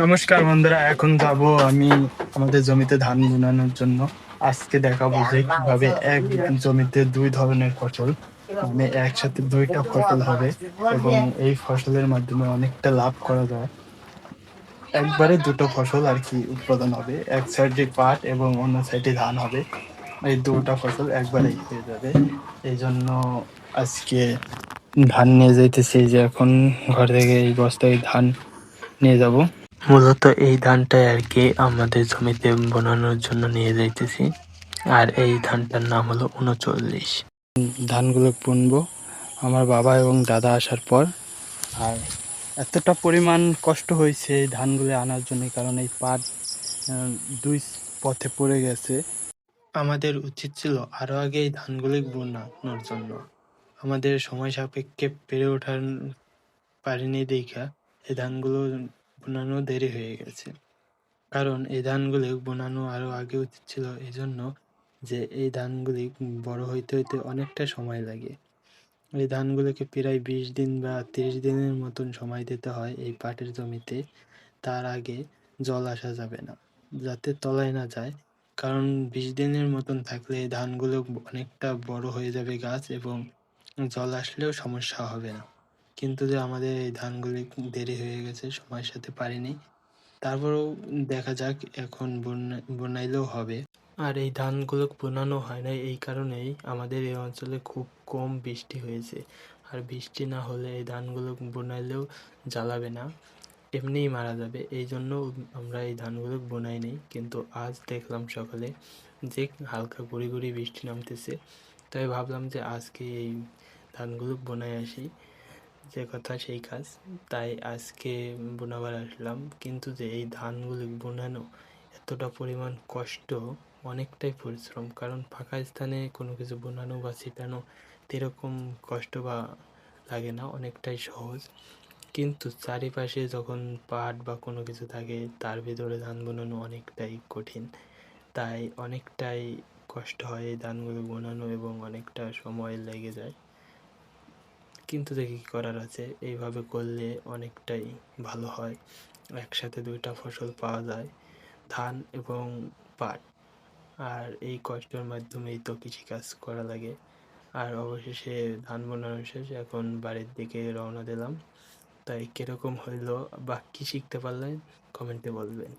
নমস্কার বন্ধুরা, এখন যাব আমি আমাদের জমিতে ধান বুনানোর জন্য। আজকে দেখাবো যে কিভাবে এক জমিতে দুই ধরনের ফসল, মানে একসাথে দুইটা ফসল হবে এবং এই ফসলের মাধ্যমে অনেকটা লাভ করা যায়। একবারে দুটো ফসল আর কি উৎপাদন হবে, এক সাইডে পাট এবং অন্য সাইডে ধান হবে। এই দুটো ফসল একবারেই হয়ে যাবে। এই জন্য আজকে ধান নিয়ে যাইতেছি, এই যে এখন ঘর থেকে এই বস্তায় ধান নিয়ে যাব। মূলত এই ধানটাই আর কি আমাদের জমিতে বোনানোর জন্য নিয়ে যাইতেছি। আর এই ধানটার নাম হলো ৩৯। ধানগুলো বুনবো আমার বাবা এবং দাদা আসার পর। আর এতটা পরিমাণ কষ্ট হয়েছে এই ধানগুলো আনার জন্য, কারণ এই পাট দুই পথে পড়ে গেছে। আমাদের উচিত ছিল আরো আগে এই ধানগুলি বোনানোর জন্য। আমাদের সময় সাপেক্ষে পেরে ওঠার পারিনি দেখা এই ধানগুলো বোনানো দেরি হয়ে গেছে। কারণ এই ধানগুলি বোনানো আরো আগে উচিত ছিল, এই জন্য যে এই ধানগুলি বড় হইতে হইতে অনেকটা সময় লাগে। এই ধানগুলোকে প্রায় ২০ দিন বা ৩০ দিনের মতন সময় দিতে হয় এই পাটের জমিতে। তার আগে জল আসা যাবে না, যাতে তলায় না যায়। কারণ ২০ দিনের মতন থাকলে এই ধানগুলো অনেকটা বড় হয়ে যাবে গাছ, এবং জল আসলেও সমস্যা হবে না। কিন্তু যে আমাদের এই ধানগুলি দেরি হয়ে গেছে, সময়ের সাথে পারিনি। তারপরেও দেখা যাক, এখন বনাইলেও হবে। আর এই ধানগুলো বোনানো হয় না এই কারণেই, আমাদের এই অঞ্চলে খুব কম বৃষ্টি হয়েছে। আর বৃষ্টি না হলে এই ধানগুলো বোনাইলেও জ্বালাবে না, এমনিই মারা যাবে। এই জন্য আমরা এই ধানগুলো বোনাই নেই। কিন্তু আজ দেখলাম সকালে যে হালকা গুঁড়ি গুঁড়ি বৃষ্টি নামতেছে, তাই ভাবলাম যে আজকে এই ধানগুলো বোনাই আসি। যে কথা সেই কাজ, তাই আজকে বোনাবার আসলাম। কিন্তু যে এই ধানগুলো বোনানো এতটা পরিমাণ কষ্ট, অনেকটাই পরিশ্রম। কারণ ফাঁকা স্থানে কোনো কিছু বোনানো বা ছিটানো এরকম কষ্ট বা লাগে না, অনেকটাই সহজ। কিন্তু চারিপাশে যখন পাট বা কোনো কিছু থাকে, তার ভিতরে ধান বোনানো অনেকটাই কঠিন। তাই অনেকটাই কষ্ট হয় এই ধানগুলো বোনানো, এবং অনেকটা সময় লেগে যায়। কিন্তু দেখি কী করার আছে, এইভাবে করলে অনেকটাই ভালো হয়। একসাথে দুইটা ফসল পাওয়া যায়, ধান এবং পাট। আর এই কষ্টের মাধ্যমেই তো কৃষিকাজ করা লাগে। আর অবশেষে ধান বোনানো শেষ, এখন বাড়ির দিকে রওনা দিলাম। তাই কীরকম হইলো বা কী শিখতে পারলেন কমেন্টে বলবেন।